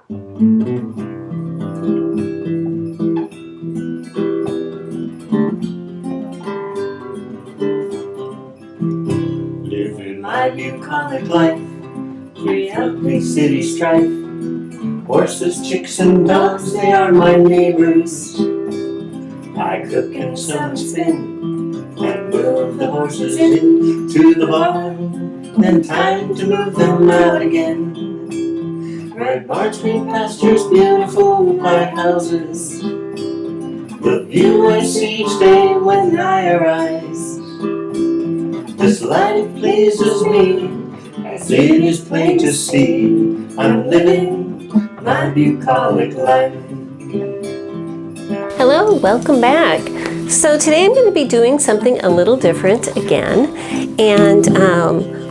Living my bucolic life, free, healthy city strife. Horses, chicks, and dogs, they are my neighbors. I cook and sew and spin, and move the horses into the barn. Then time to move them out again. Red barns, green pastures, beautiful white houses. The view I see each day when I arise. This life pleases me, as it is plain to see. I'm living my bucolic life. Hello, welcome back. So today I'm going to be doing something a little different again. And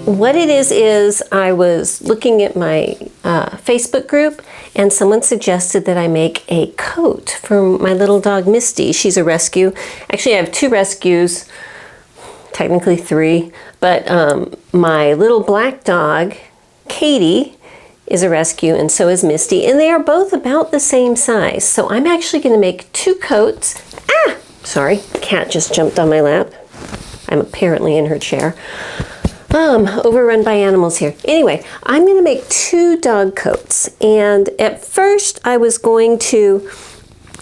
what it is I was looking at my Facebook group and someone suggested that I make a coat for my little dog Misty. She's a rescue. Actually, I have two rescues. Technically three, but my little black dog, Katie, is a rescue, and so is Misty, and they are both about the same size. So I'm actually going to make two coats. Sorry, the cat just jumped on my lap. I'm apparently in her chair. Overrun by animals here. Anyway, I'm going to make two dog coats, and at first I was going to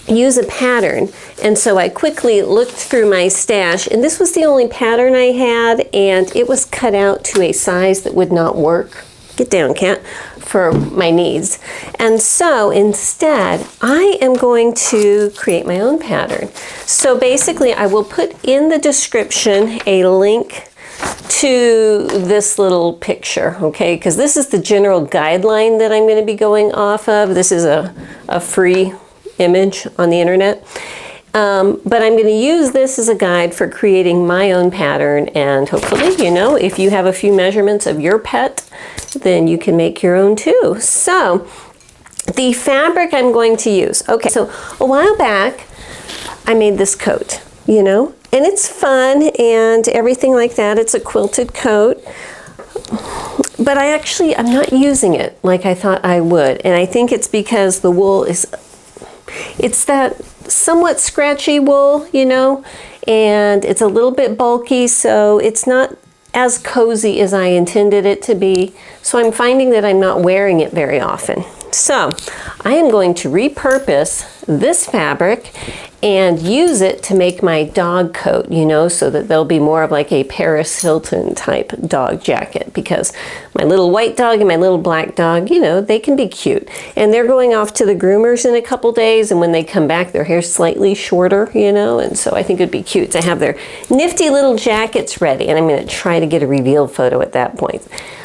use a pattern, and so I quickly looked through my stash, and this was the only pattern I had, and it was cut out to a size that would not work, get down cat, for my needs. And so instead I am going to create my own pattern. So basically I will put in the description a link to this little picture, okay, because this is the general guideline that I'm going to be going off of. This is a free image on the internet, but I'm going to use this as a guide for creating my own pattern, and hopefully, you know, if you have a few measurements of your pet, then you can make your own too. So the fabric I'm going to use, okay, so a while back I made this coat, you know, and it's fun and everything like that. It's a quilted coat, but I'm not using it like I thought I would, and I think it's because the wool it's that somewhat scratchy wool, you know, and it's a little bit bulky, so it's not as cozy as I intended it to be. So I'm finding that I'm not wearing it very often. So I am going to repurpose this fabric and use it to make my dog coat, you know, so that they'll be more of like a Paris Hilton type dog jacket, because my little white dog and my little black dog, you know, they can be cute. And they're going off to the groomers in a couple days, and when they come back, their hair's slightly shorter, you know, and so I think it'd be cute to have their nifty little jackets ready. And I'm going to try to get a reveal photo at that point,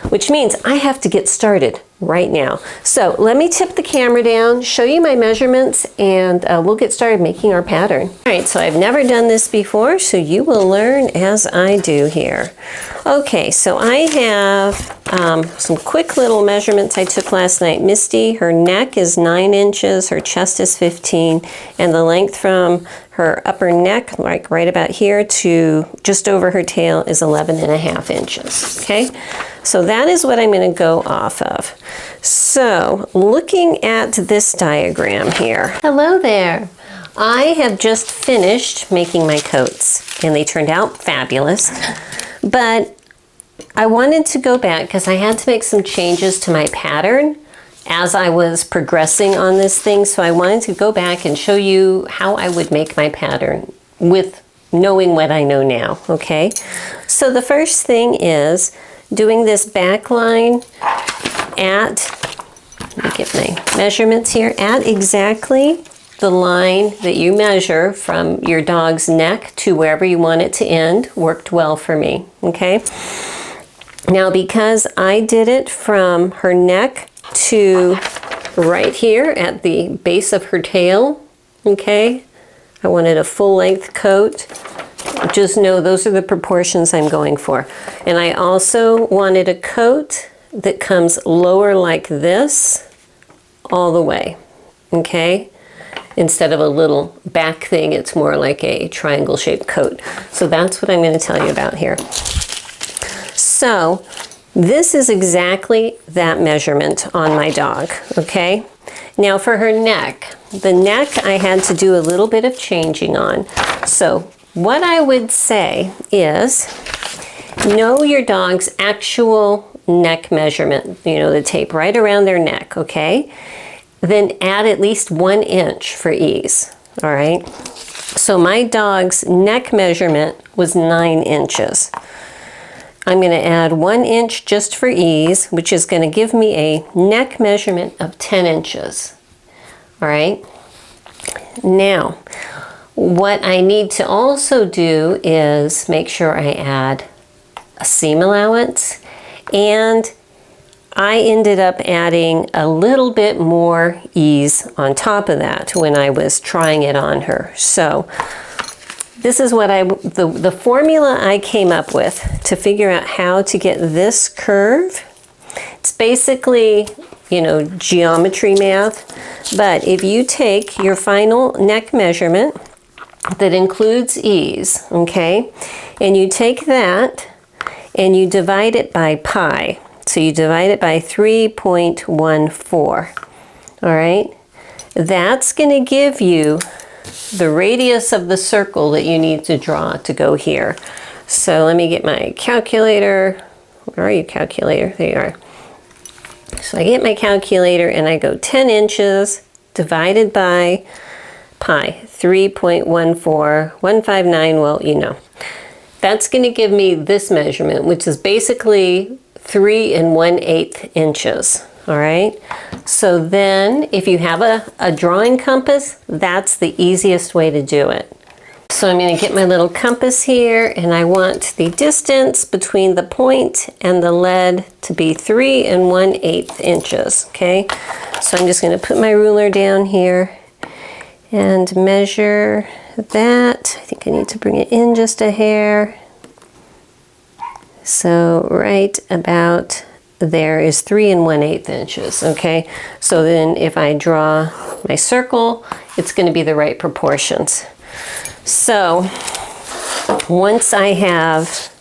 which means I have to get started right now. So let me tip the camera down, show you my measurements, and we'll get started making our pattern. All right, so I've never done this before, so you will learn as I do here. Okay, so I have some quick little measurements I took last night. Misty, her neck is 9 inches, her chest is 15, and the length from her upper neck, like right about here, to just over her tail is 11.5 inches, okay? So that is what I'm going to go off of. So looking at this diagram here, hello there. I have just finished making my coats and they turned out fabulous, but I wanted to go back because I had to make some changes to my pattern as I was progressing on this thing. So I wanted to go back and show you how I would make my pattern with knowing what I know now, okay? So the first thing is doing this back line at, let me get my measurements here, at exactly the line that you measure from your dog's neck to wherever you want it to end. Worked well for me, okay? Now because I did it from her neck to right here at the base of her tail, okay? I wanted a full length coat. Just know those are the proportions I'm going for. And I also wanted a coat that comes lower like this all the way, okay? Instead of a little back thing, it's more like a triangle shaped coat. So that's what I'm going to tell you about here. So This is exactly that measurement on my dog, okay? Now for her neck, the neck I had to do a little bit of changing on. So what I would say is, know your dog's actual neck measurement, you know, the tape right around their neck, okay? Then add at least 1 inch for ease, all right? So my dog's neck measurement was 9 inches. I'm going to add 1 inch just for ease, which is going to give me a neck measurement of 10 inches. All right. Now, what I need to also do is make sure I add a seam allowance, and I ended up adding a little bit more ease on top of that when I was trying it on her. So this is what the formula I came up with to figure out how to get this curve. It's basically, you know, geometry math, but if you take your final neck measurement that includes ease, okay, and you take that and you divide it by pi. So you divide it by 3.14, all right? That's going to give you the radius of the circle that you need to draw to go here. So let me get my calculator. Where are you, calculator? There you are. So I get my calculator and I go 10 inches divided by pi, 3.14159, well, you know. That's going to give me this measurement, which is basically 3 1/8 inches. All right. So then if you have a drawing compass, that's the easiest way to do it. So I'm going to get my little compass here, and I want the distance between the point and the lead to be 3 1/8 inches. Okay. So I'm just going to put my ruler down here and measure that. I think I need to bring it in just a hair. So right about there is 3 1/8 inches, okay? So then if I draw my circle, it's going to be the right proportions. So once I have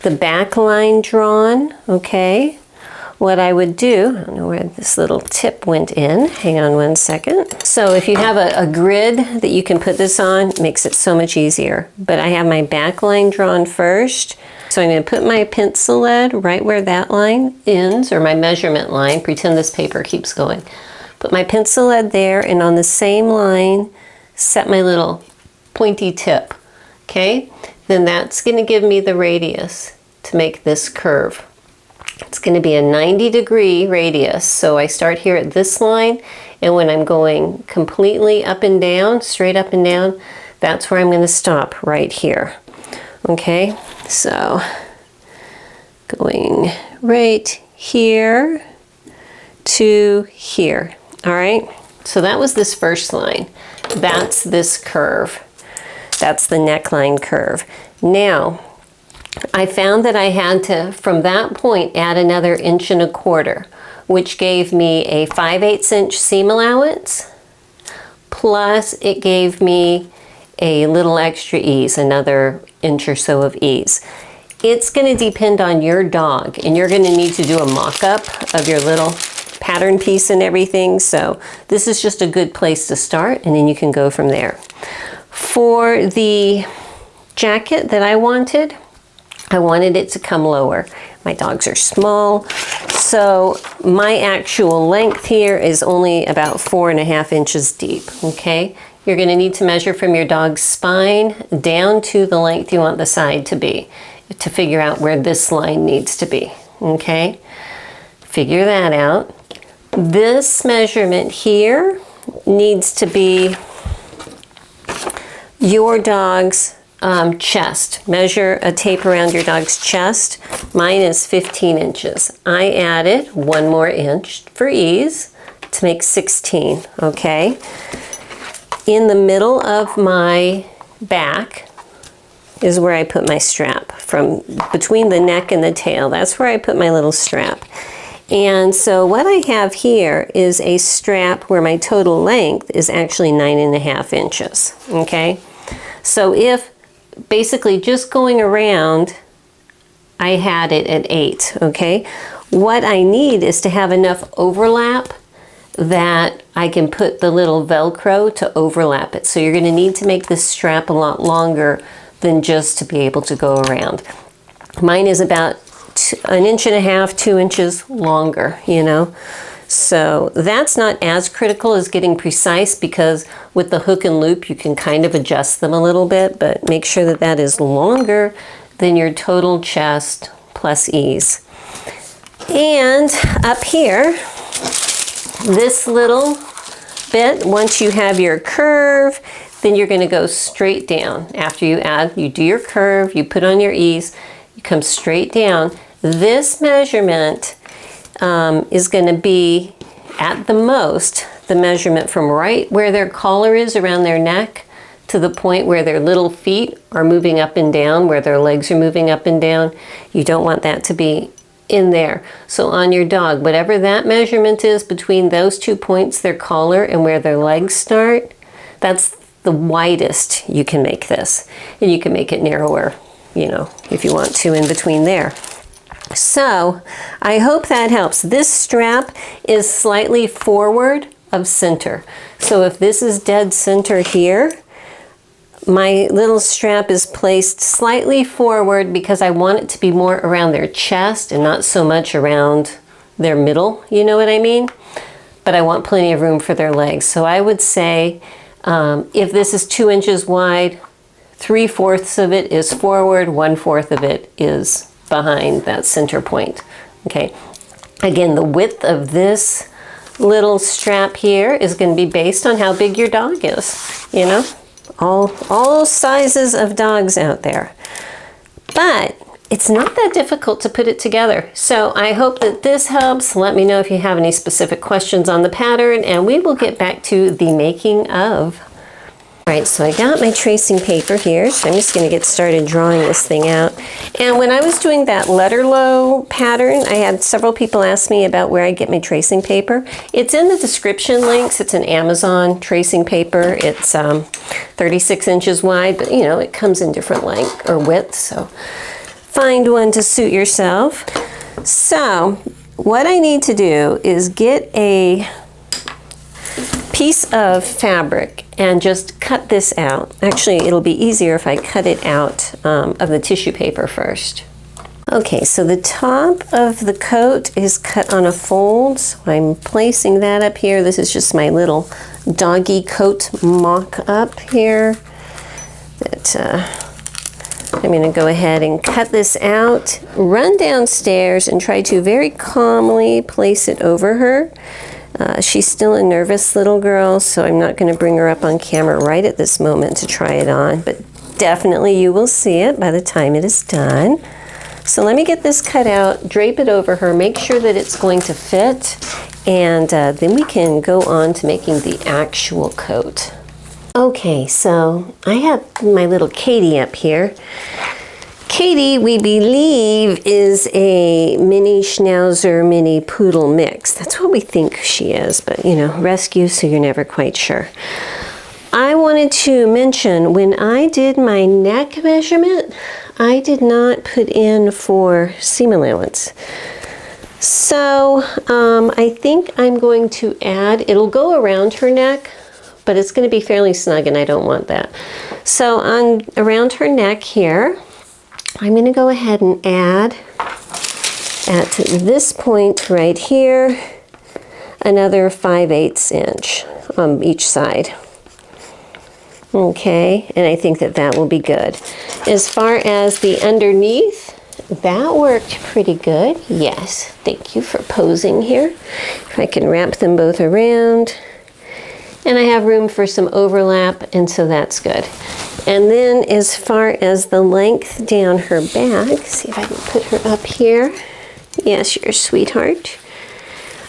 the back line drawn, okay, what I would do, I don't know where this little tip went in, hang on one second. So if you have a grid that you can put this on, it makes it so much easier. But I have my back line drawn first. So I'm going to put my pencil lead right where that line ends, or my measurement line. Pretend this paper keeps going. Put my pencil lead there, and on the same line, set my little pointy tip. Okay? Then that's going to give me the radius to make this curve. It's going to be a 90-degree radius. So I start here at this line, and when I'm going completely up and down, straight up and down, that's where I'm going to stop right here. Okay? So going right here to here. All right. So that was this first line. That's this curve. That's the neckline curve. Now, I found that I had to, from that point, add another 1¼ inch, which gave me a 5/8 inch seam allowance, plus it gave me a little extra ease, another inch or so of ease. It's going to depend on your dog, and you're going to need to do a mock-up of your little pattern piece and everything. So this is just a good place to start, and then you can go from there. For the jacket that I wanted it to come lower. My dogs are small, so my actual length here is only about 4.5 inches deep, okay? You're going to need to measure from your dog's spine down to the length you want the side to be to figure out where this line needs to be, okay? Figure that out. This measurement here needs to be your dog's chest. Measure a tape around your dog's chest. Mine is 15 inches. I added 1 more inch for ease to make 16, okay? In the middle of my back is where I put my strap, from between the neck and the tail. That's where I put my little strap. And so what I have here is a strap where my total length is actually 9.5 inches, okay? So if basically just going around I had it at 8, okay? What I need is to have enough overlap that I can put the little Velcro to overlap it. So you're going to need to make this strap a lot longer than just to be able to go around. Mine is about 1.5 inches, 2 inches longer, you know. So that's not as critical as getting precise, because with the hook and loop you can kind of adjust them a little bit, but make sure that that is longer than your total chest plus ease. And up here, this little bit, once you have your curve, then you're going to go straight down. After you do your curve, you put on your ease, you come straight down. This measurement is going to be at the most the measurement from right where their collar is around their neck to the point where their little feet are moving up and down, where their legs are moving up and down. You don't want that to be in there. So on your dog, whatever that measurement is between those 2 points, their collar and where their legs start, that's the widest you can make this. And you can make it narrower, you know, if you want to, in between there. So I hope that helps. This strap is slightly forward of center. So if this is dead center here, my little strap is placed slightly forward because I want it to be more around their chest and not so much around their middle, you know what I mean? But I want plenty of room for their legs. So I would say if this is 2 inches wide, 3/4 of it is forward, 1/4 of it is behind that center point. Okay. Again, the width of this little strap here is going to be based on how big your dog is, you know? All sizes of dogs out there. But it's not that difficult to put it together. So I hope that this helps. Let me know if you have any specific questions on the pattern, and we will get back to the making of. All right, so I got my tracing paper here, so I'm just going to get started drawing this thing out. And when I was doing that letter low pattern, I had several people ask me about where I get my tracing paper. It's in the description links. It's an Amazon tracing paper. It's 36 inches wide, but you know, it comes in different length or width, so find one to suit yourself. So what I need to do is get a piece of fabric and just cut this out. Actually, it'll be easier if I cut it out of the tissue paper first. Okay, so the top of the coat is cut on a fold, so I'm placing that up here. This is just my little doggy coat mock-up here. I'm going to go ahead and cut this out, run downstairs, and try to very calmly place it over her. She's still a nervous little girl, so I'm not going to bring her up on camera right at this moment to try it on, but definitely you will see it by the time it is done. So let me get this cut out, drape it over her, make sure that it's going to fit, and then we can go on to making the actual coat. Okay, so I have my little Katie up here. Katie, we believe, is a mini schnauzer, mini poodle mix. That's what we think she is, but you know, rescue, so you're never quite sure. I wanted to mention, when I did my neck measurement, I did not put in for seam allowance. So I think I'm going to add, it'll go around her neck, but it's going to be fairly snug and I don't want that. So on around her neck here, I'm going to go ahead and add at this point right here another 5/8 inch on each side. Okay, and I think that that will be good. As far as the underneath, that worked pretty good. Yes, thank you for posing here. If I can wrap them both around. And I have room for some overlap, and so that's good. And then as far as the length down her back, see if I can put her up here. Yes, you're a sweetheart.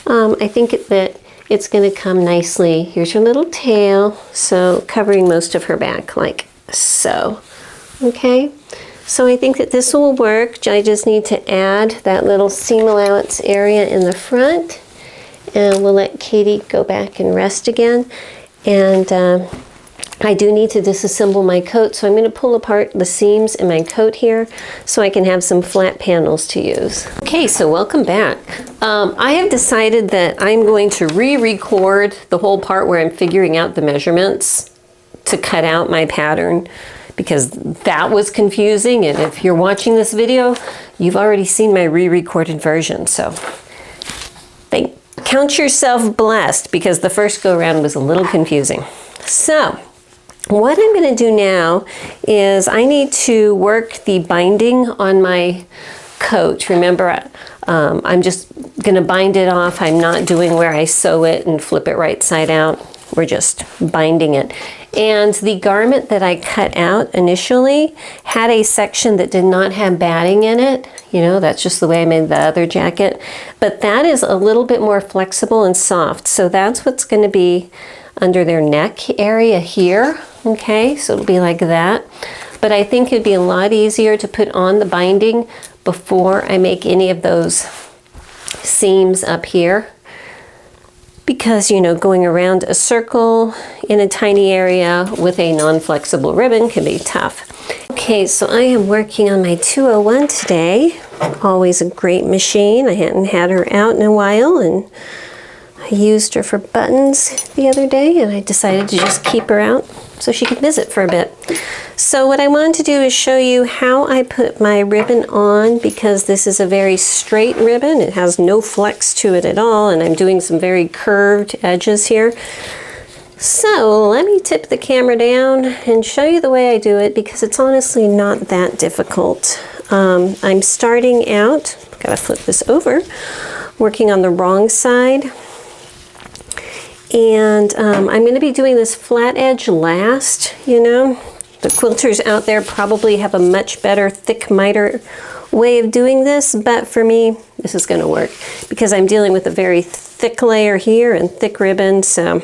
I think that it's going to come nicely. Here's her little tail, so covering most of her back like so. Okay, so I think that this will work. I just need to add that little seam allowance area in the front, and we'll let Katie go back and rest again. And I do need to disassemble my coat, so I'm going to pull apart the seams in my coat here so I can have some flat panels to use. Okay, so welcome back. I have decided that I'm going to re-record the whole part where I'm figuring out the measurements to cut out my pattern, because that was confusing, and if you're watching this video, you've already seen my re-recorded version, so count yourself blessed, because the first go-around was a little confusing. So what I'm going to do now is I need to work the binding on my coat. Remember, I'm just going to bind it off. I'm not doing where I sew it and flip it right side out. We're just binding it. And the garment that I cut out initially had a section that did not have batting in it. You know, that's just the way I made the other jacket. But that is a little bit more flexible and soft. So that's what's going to be under their neck area here. Okay, so it'll be like that. But I think it'd be a lot easier to put on the binding before I make any of those seams up here. Because, you know, going around a circle in a tiny area with a non-flexible ribbon can be tough. Okay, so I am working on my 201 today. Always a great machine. I hadn't had her out in a while, and I used her for buttons the other day, and I decided to just keep her out so she could visit for a bit. So what I wanted to do is show you how I put my ribbon on, because this is a very straight ribbon. It has no flex to it at all, and I'm doing some very curved edges here. So let me tip the camera down and show you the way I do it, because it's honestly not that difficult. I'm starting out, gotta flip this over, working on the wrong side. And I'm going to be doing this flat edge last, you know. The quilters out there probably have a much better thick miter way of doing this, but for me, this is going to work because I'm dealing with a very thick layer here and thick ribbon, so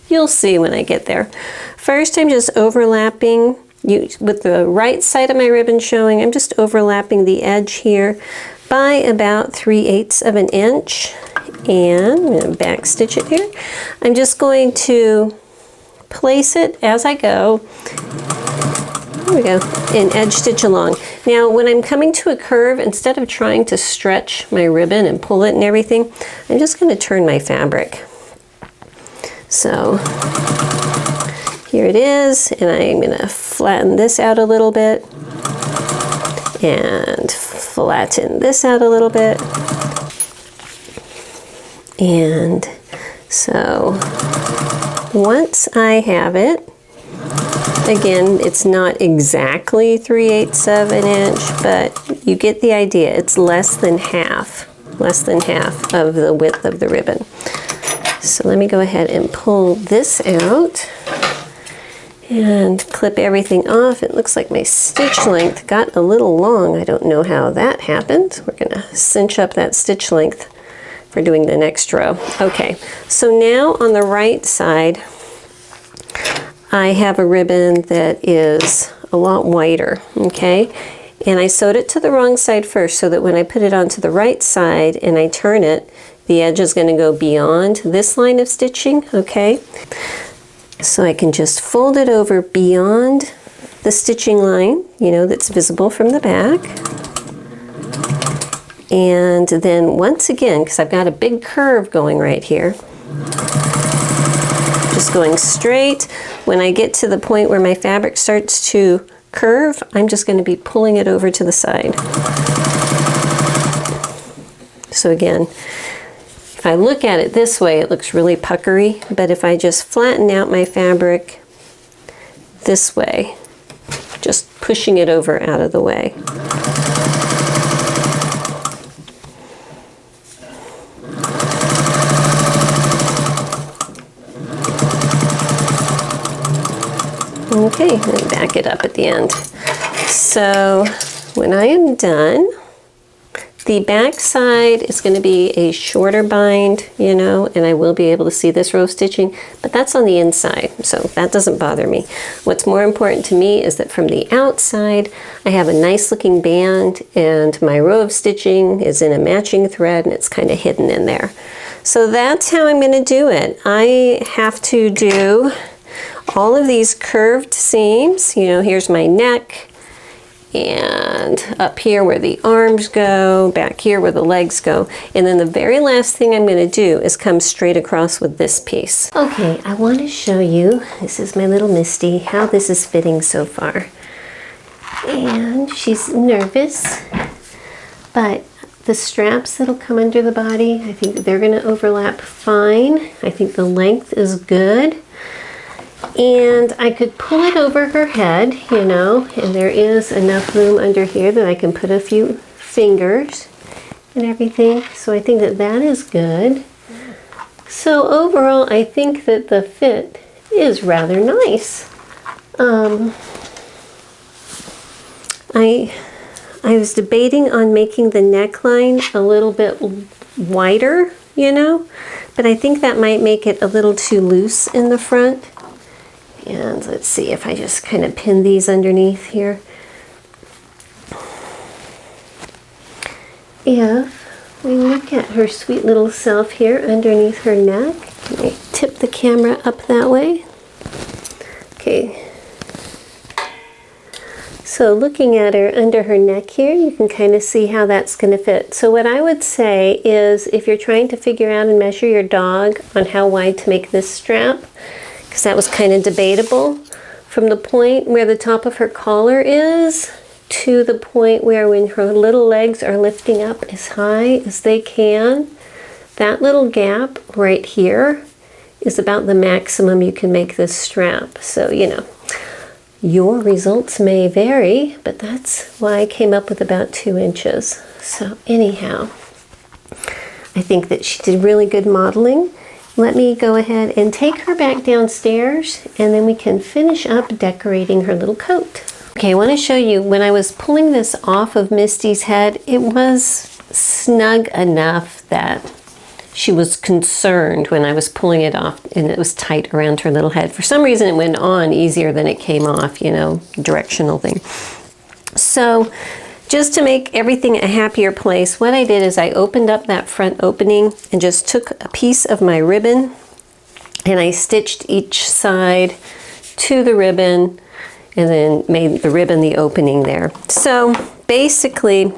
you'll see when I get there. First, I'm just overlapping, with the right side of my ribbon showing, I'm just overlapping the edge here by about 3/8 of an inch. And I'm going to back stitch it here. I'm just going to place it as I go. There we go, and edge stitch along. Now when I'm coming to a curve, instead of trying to stretch my ribbon and pull it and everything, I'm just going to turn my fabric. So here it is, and I'm going to flatten this out a little bit and flatten this out a little bit. And so once I have it, again, it's not exactly 3/8 of an inch, but you get the idea. It's less than half of the width of the ribbon. So let me go ahead and pull this out and clip everything off. It looks like my stitch length got a little long. I don't know how that happened. We're going to cinch up that stitch length for doing the next row. Okay, so now on the right side, I have a ribbon that is a lot wider, okay? And I sewed it to the wrong side first so that when I put it onto the right side and I turn it, the edge is going to go beyond this line of stitching, okay? So I can just fold it over beyond the stitching line, you know, that's visible from the back. And then once again, because I've got a big curve going right here, just going straight. When I get to the point where my fabric starts to curve, I'm just going to be pulling it over to the side. So again, if I look at it this way, it looks really puckery, but if I just flatten out my fabric this way, just pushing it over out of the way. Okay, and back it up at the end. So when I am done, the back side is going to be a shorter bind, you know, and I will be able to see this row of stitching, but that's on the inside, so that doesn't bother me. What's more important to me is that from the outside, I have a nice looking band and my row of stitching is in a matching thread and it's kind of hidden in there. So that's how I'm going to do it. I have to do all of these curved seams. You know, here's my neck, and up here where the arms go, back here where the legs go. And then the very last thing I'm going to do is come straight across with this piece. Okay, I want to show you, this is my little Misty, how this is fitting so far. And she's nervous, but the straps that'll come under the body, I think they're going to overlap fine. I think the length is good. And I could pull it over her head, you know, and there is enough room under here that I can put a few fingers and everything. So I think that that is good. So overall, I think that the fit is rather nice. I was debating on making the neckline a little bit wider, you know, but I think that might make it a little too loose in the front. And let's see if I just kind of pin these underneath here. If we look at her sweet little self here underneath her neck, can I tip the camera up that way? Okay. So looking at her under her neck here, you can kind of see how that's going to fit. So what I would say is if you're trying to figure out and measure your dog on how wide to make this strap, because that was kind of debatable, from the point where the top of her collar is to the point where when her little legs are lifting up as high as they can, that little gap right here is about the maximum you can make this strap. So, you know, your results may vary, but that's why I came up with about 2 inches. So anyhow, I think that she did really good modeling. Let me go ahead and take her back downstairs, and then we can finish up decorating her little coat. Okay, I want to show you when I was pulling this off of Misty's head, it was snug enough that she was concerned when I was pulling it off and it was tight around her little head. For some reason it went on easier than it came off, you know, directional thing. So just to make everything a happier place, what I did is I opened up that front opening and just took a piece of my ribbon and I stitched each side to the ribbon and then made the ribbon the opening there. So basically,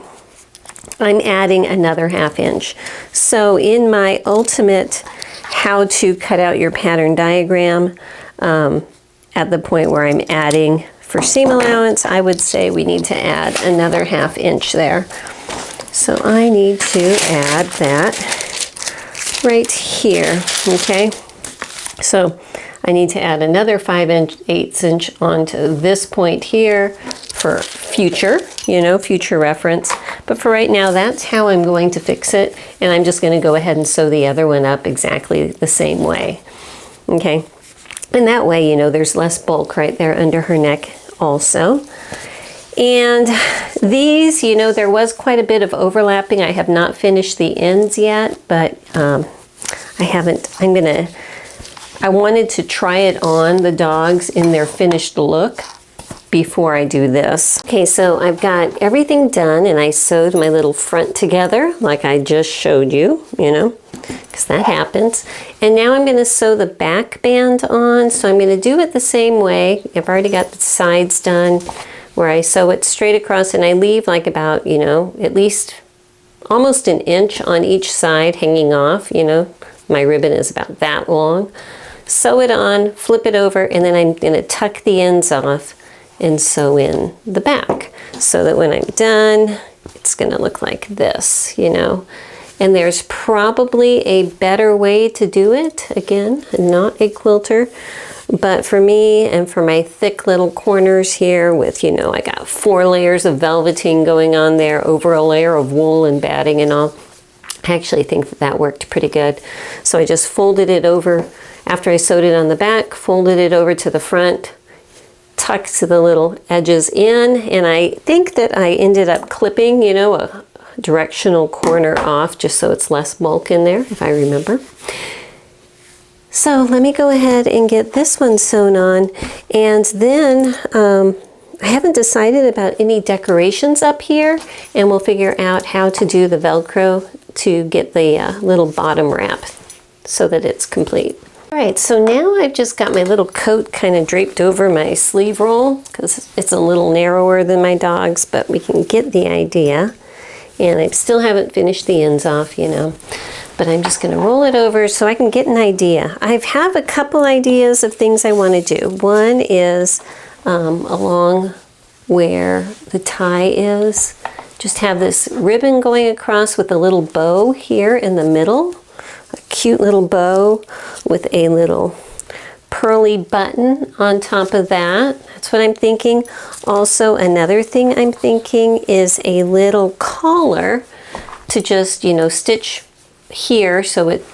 I'm adding another 1/2 inch. So in my ultimate how to cut out your pattern diagram, at the point where I'm adding for seam allowance, I would say we need to add another 1/2 inch there. So I need to add that right here, okay? So I need to add another 5/8 inch onto this point here for future, you know, future reference. But for right now, that's how I'm going to fix it. And I'm just going to go ahead and sew the other one up exactly the same way. Okay. And that way, you know, there's less bulk right there under her neck also. And these, you know, there was quite a bit of overlapping. I have not finished the ends yet, but I wanted to try it on the dogs in their finished look before I do this. Okay, so I've got everything done and I sewed my little front together like I just showed you, you know, because that happens. And now I'm going to sew the back band on. So I'm going to do it the same way. I've already got the sides done where I sew it straight across and I leave like about, you know, at least almost 1 inch on each side hanging off, you know. My ribbon is about that long. Sew it on, flip it over, and then I'm going to tuck the ends off and sew in the back so that when I'm done, it's going to look like this, you know. And there's probably a better way to do it. Again, not a quilter, but for me and for my thick little corners here with, you know, I got 4 layers of velveting going on there over a layer of wool and batting and all. I actually think that that worked pretty good. So I just folded it over after I sewed it on the back, folded it over to the front, tucked the little edges in, and I think that I ended up clipping, you know, a directional corner off just so it's less bulk in there, if I remember. So let me go ahead and get this one sewn on, and then I haven't decided about any decorations up here, and we'll figure out how to do the Velcro to get the little bottom wrap so that it's complete. All right, so now I've just got my little coat kind of draped over my sleeve roll because it's a little narrower than my dog's, but we can get the idea. And I still haven't finished the ends off, you know, but I'm just going to roll it over so I can get an idea. I have a couple ideas of things I want to do. One is along where the tie is, just have this ribbon going across with a little bow here in the middle, a cute little bow with a little pearly button on top of that. That's what I'm thinking. Also, another thing I'm thinking is a little collar to just, you know, stitch here, so it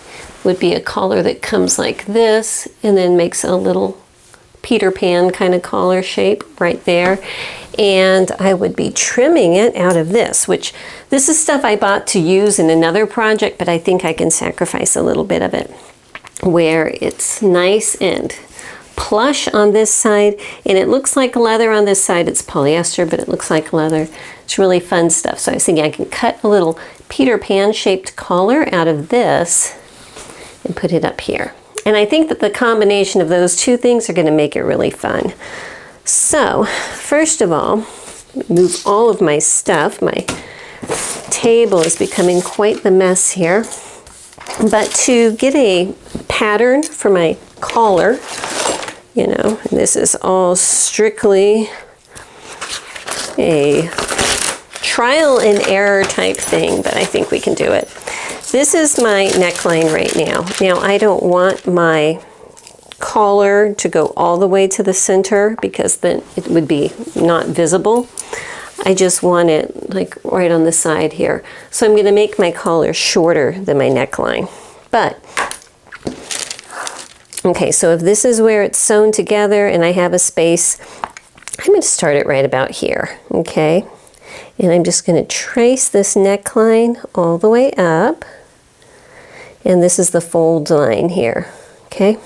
would be a collar that comes like this and then makes a little Peter Pan kind of collar shape right there. And I would be trimming it out of this, which this is stuff I bought to use in another project, but I think I can sacrifice a little bit of it, where it's nice and plush on this side, and it looks like leather on this side. It's polyester, but it looks like leather. It's really fun stuff. So I was thinking I can cut a little Peter Pan shaped collar out of this and put it up here. And I think that the combination of those two things are going to make it really fun. So first of all, move all of my stuff. My table is becoming quite the mess here. But to get a pattern for my collar, you know, and this is all strictly a trial and error type thing, but I think we can do it. This is my neckline right now. Now, I don't want my collar to go all the way to the center because then it would be not visible. I just want it like right on the side here. So I'm going to make my collar shorter than my neckline. But, okay, so if this is where it's sewn together and I have a space, I'm going to start it right about here, okay? And I'm just going to trace this neckline all the way up. And this is the fold line here, okay?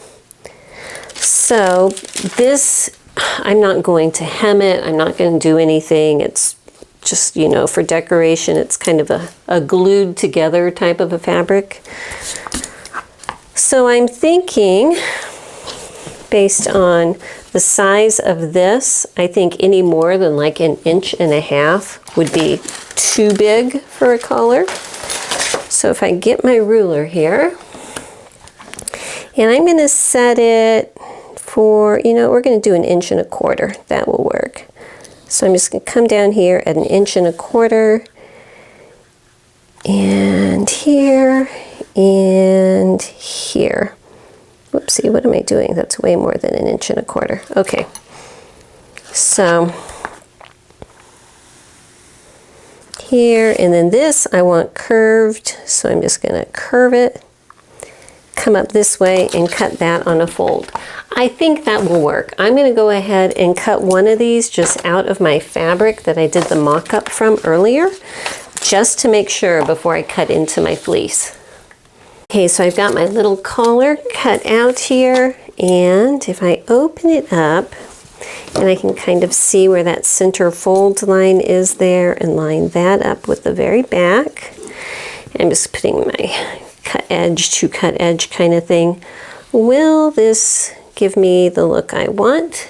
So this, I'm not going to hem it. I'm not going to do anything. It's just, you know, for decoration. It's kind of a glued together type of a fabric. So I'm thinking, based on the size of this, I think any more than like 1.5 inches would be too big for a collar. So if I get my ruler here, and I'm going to set it for, you know, we're going to do 1.25 inches. That will work. So I'm just going to come down here at 1.25 inches, and here, and here. Whoopsie, what am I doing? That's way more than 1.25 inches. Okay. So here, and then this I want curved, so I'm just going to curve it, come up this way, and cut that on a fold. I think that will work. I'm going to go ahead and cut one of these just out of my fabric that I did the mock-up from earlier, just to make sure before I cut into my fleece. Okay, so I've got my little collar cut out here, and if I open it up, and I can kind of see where that center fold line is there, and line that up with the very back. I'm just putting my cut edge to cut edge kind of thing. Will this give me the look I want?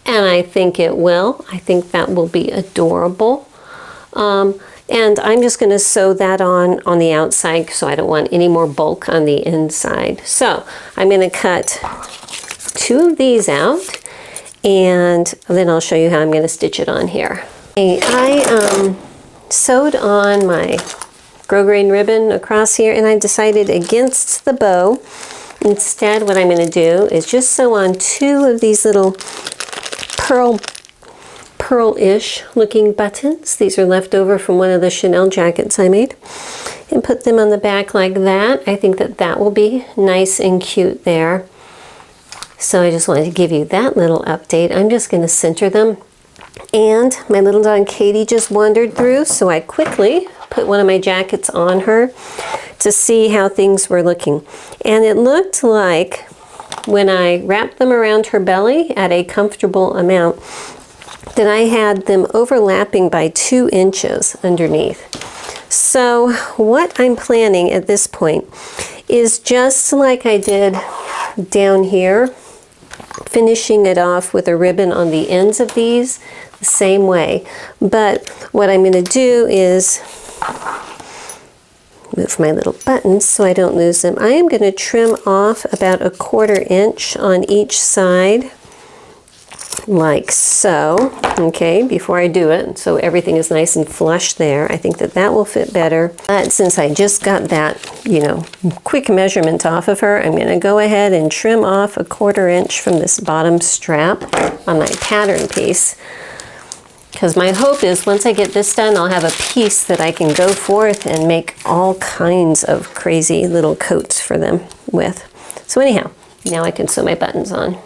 And I think it will. I think that will be adorable. And I'm just going to sew that on the outside, so I don't want any more bulk on the inside. So I'm going to cut 2 of these out, and then I'll show you how I'm going to stitch it on here. Okay, I sewed on my grosgrain ribbon across here, and I decided against the bow. Instead, what I'm going to do is just sew on 2 of these little pearl-ish looking buttons. These are left over from one of the Chanel jackets I made, and put them on the back like that. I think that that will be nice and cute there. So I just wanted to give you that little update. I'm just going to center them. And my little dog Katie just wandered through, so I quickly put one of my jackets on her to see how things were looking. And it looked like when I wrapped them around her belly at a comfortable amount, that I had them overlapping by 2 inches underneath. So what I'm planning at this point is just like I did down here, finishing it off with a ribbon on the ends of these the same way. But what I'm going to do is move my little buttons so I don't lose them. I am going to trim off about 1/4 inch on each side, like so, okay, before I do it, so everything is nice and flush there. I think that that will fit better. But since I just got that, you know, quick measurement off of her, I'm going to go ahead and trim off 1/4 inch from this bottom strap on my pattern piece. Because my hope is once I get this done, I'll have a piece that I can go forth and make all kinds of crazy little coats for them with. So anyhow, now I can sew my buttons on.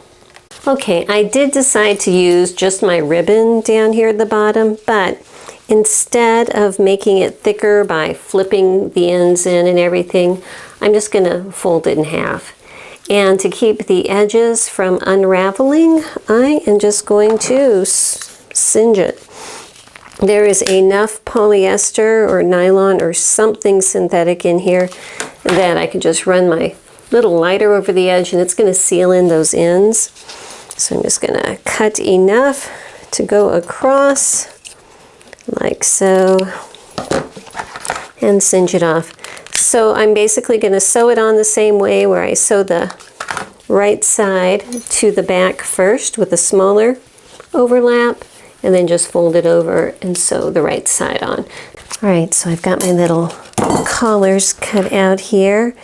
Okay, I did decide to use just my ribbon down here at the bottom, but instead of making it thicker by flipping the ends in and everything, I'm just going to fold it in half. And to keep the edges from unraveling, I am just going to singe it. There is enough polyester or nylon or something synthetic in here that I can just run my little lighter over the edge and it's going to seal in those ends. So I'm just going to cut enough to go across like so and singe it off. So I'm basically going to sew it on the same way where I sew the right side to the back first with a smaller overlap and then just fold it over and sew the right side on. All right, so I've got my little collars cut out here.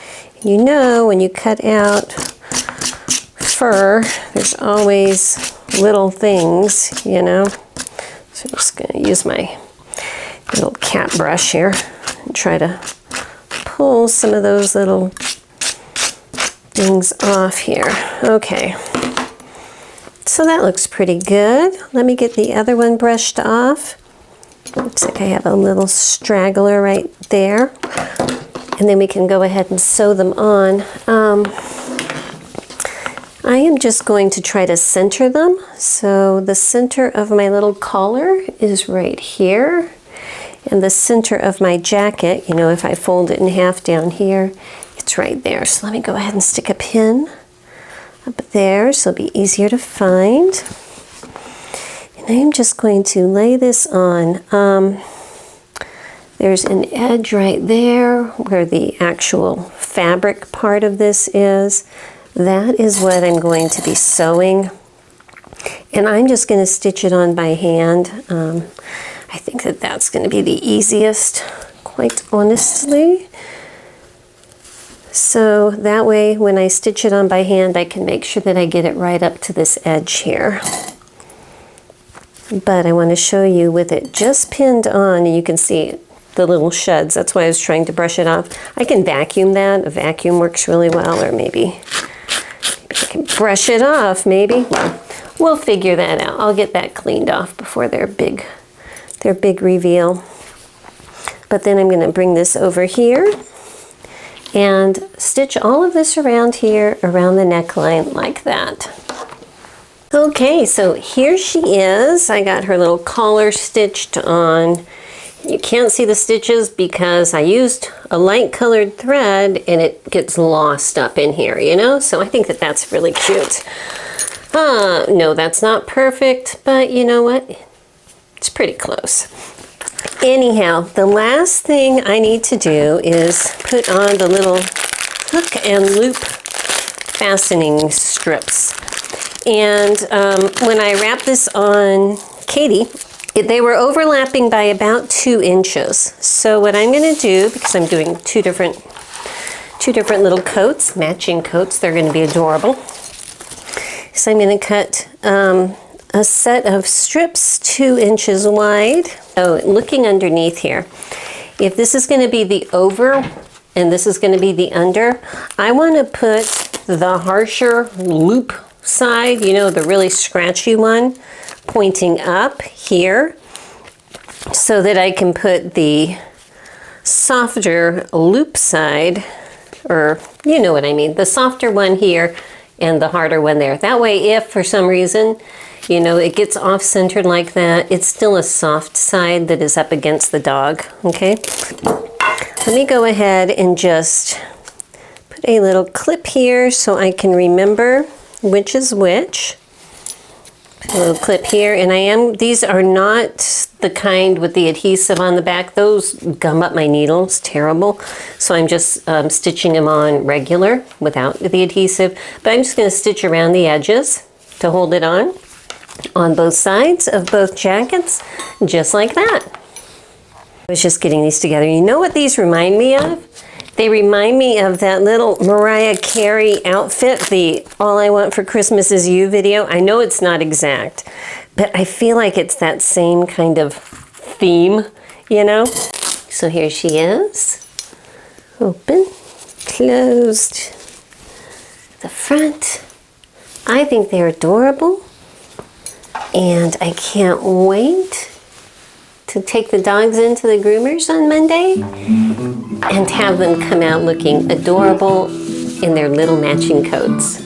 You know, when you cut out fur, there's always little things, you know. So I'm just going to use my little cat brush here and try to pull some of those little things off here. Okay. So that looks pretty good. Let me get the other one brushed off. Looks like I have a little straggler right there. And then we can go ahead and sew them on. I am just going to try to center them. So the center of my little collar is right here. And the center of my jacket, you know, if I fold it in half down here, it's right there. So let me go ahead and stick a pin up there so it'll be easier to find. And I am just going to lay this on. There's an edge right there where the actual fabric part of this is. That is what I'm going to be sewing. And I'm just going to stitch it on by hand. I think that that's going to be the easiest, quite honestly. So that way, when I stitch it on by hand, I can make sure that I get it right up to this edge here. But I want to show you with it just pinned on, and you can see the little sheds. That's why I was trying to brush it off. I can vacuum that. A vacuum works really well, or maybe I can brush it off, maybe. Well, we'll figure that out. I'll get that cleaned off before their big reveal. But then I'm going to bring this over here and stitch all of this around here, around the neckline like that. Okay, so here she is. I got her little collar stitched on. You can't see the stitches because I used a light colored thread and it gets lost up in here, you know? So I think that that's really cute. No, that's not perfect, but you know what? It's pretty close. Anyhow, the last thing I need to do is put on the little hook and loop fastening strips. And when I wrapped this on Katie, they were overlapping by about 2 inches. So what I'm going to do, because I'm doing two different little coats, matching coats, they're going to be adorable. So I'm going to cut a set of strips 2 inches wide. So looking underneath here, if this is going to be the over and this is going to be the under, I want to put the harsher loop side, you know, the really scratchy one, pointing up here so that I can put the softer loop side, or you know what I mean, the softer one here and the harder one there. That way, if for some reason, you know, it gets off-centered like that, it's still a soft side that is up against the dog, okay? Let me go ahead and just put a little clip here so I can remember which is which. A little clip here, and these are not the kind with the adhesive on the back. Those gum up my needles, terrible. So I'm just stitching them on regular without the adhesive. But I'm just going to stitch around the edges to hold it on both sides of both jackets, just like that. I was just getting these together. You know what these remind me of? They remind me of that little Mariah Carey outfit, the All I Want for Christmas Is You video. I know it's not exact, but I feel like it's that same kind of theme, you know? So here she is. Open, closed, the front. I think they're adorable, and I can't wait to take the dogs into the groomers on Monday and have them come out looking adorable in their little matching coats.